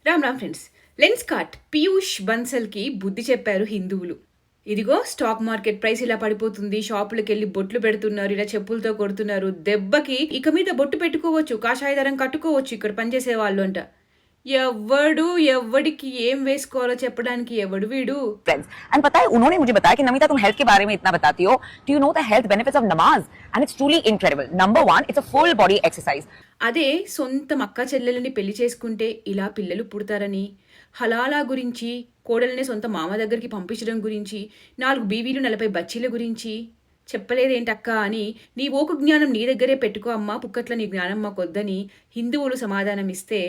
Ram Ram friends. Lenskart Piyush బన్సల్కి బుద్ధి చెప్పారు హిందువులు. ఇదిగో స్టాక్ మార్కెట్ ప్రైస్ ఇలా పడిపోతుంది, షాపులకు వెళ్ళి బొట్లు పెడుతున్నారు, ఇలా చెప్పులతో కొడుతున్నారు, దెబ్బకి ఇక మీద బొట్టు పెట్టుకోవచ్చు, కాషాయ దరం కట్టుకోవచ్చు ఇక్కడ పనిచేసే వాళ్ళు అంట. ఎవడికి ఏం వేసుకోవాలో చెప్పడానికి ఎవడు వీడు. friends and पता है उन्होंने मुझे बताया कि नमिता तुम हेल्थ के बारे में इतना बताती हो, do you know the health benefits of namaz and it's truly incredible. Number 1, it's a full body exercise. అదే సొంత అక్క చెల్లెలని పెళ్లి చేసుకుంటే ఇలా పిల్లలు పుడతారని, హలాలా గురించి, కోడల్ని సొంత మామ దగ్గరికి పంపించడం గురించి, 4 బీవీలు 40 బచ్చీల గురించి చెప్పలేదేంటక్క అని నీ ఓకు జ్ఞానం నీ దగ్గరే పెట్టుకో అమ్మా, పుక్కట్ల నీ జ్ఞానం మాకొద్దని హిందువులు సమాధానం ఇస్తే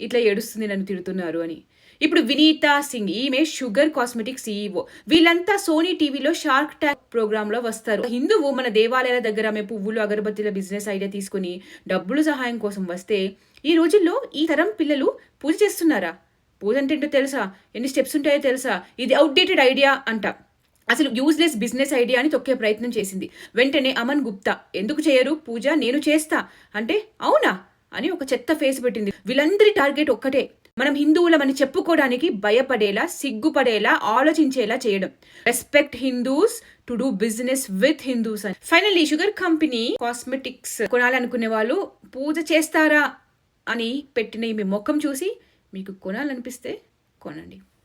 ఇట్లా ఏడుస్తుంది నన్ను తిడుతున్నారు అని. ఇప్పుడు వినీతా సింగ్, ఈమె షుగర్ కాస్మెటిక్ సీఈఓ. వీళ్ళంతా సోనీ టీవీలో షార్క్ ట్యాంక్ ప్రోగ్రామ్ లో వస్తారు. హిందువు మన దేవాలయాల దగ్గర ఆమె పువ్వులు అగరబత్తిల బిజినెస్ ఐడియా తీసుకుని డబ్బులు సహాయం కోసం వస్తే, ఈ రోజుల్లో ఈ తరం పిల్లలు పూజ చేస్తున్నారా? పూజ అంటే ఏంటో తెలుసా? ఎన్ని స్టెప్స్ ఉంటాయో తెలుసా? ఇది అవుట్డేటెడ్ ఐడియా అంట, అసలు యూజ్లెస్ బిజినెస్ ఐడియా అని తొక్కే ప్రయత్నం చేసింది. వెంటనే అమన్ గుప్తా, ఎందుకు చేయరు పూజ, నేను చేస్తా అంటే అవునా అని ఒక చెత్త ఫేస్ పెట్టింది. వీళ్ళందరి టార్గెట్ ఒక్కటే, మనం హిందువులమని చెప్పుకోవడానికి భయపడేలా, సిగ్గుపడేలా, ఆలోచించేలా చేయడం. Respect Hindus to do business with Hindus అని. ఫైనల్లీ షుగర్ కంపెనీ కాస్మెటిక్స్ కొనాలనుకునే వాళ్ళు పూజ చేస్తారా అని పెట్టిన మీ ముఖం చూసి మీకు కొనాలనిపిస్తే కొనండి.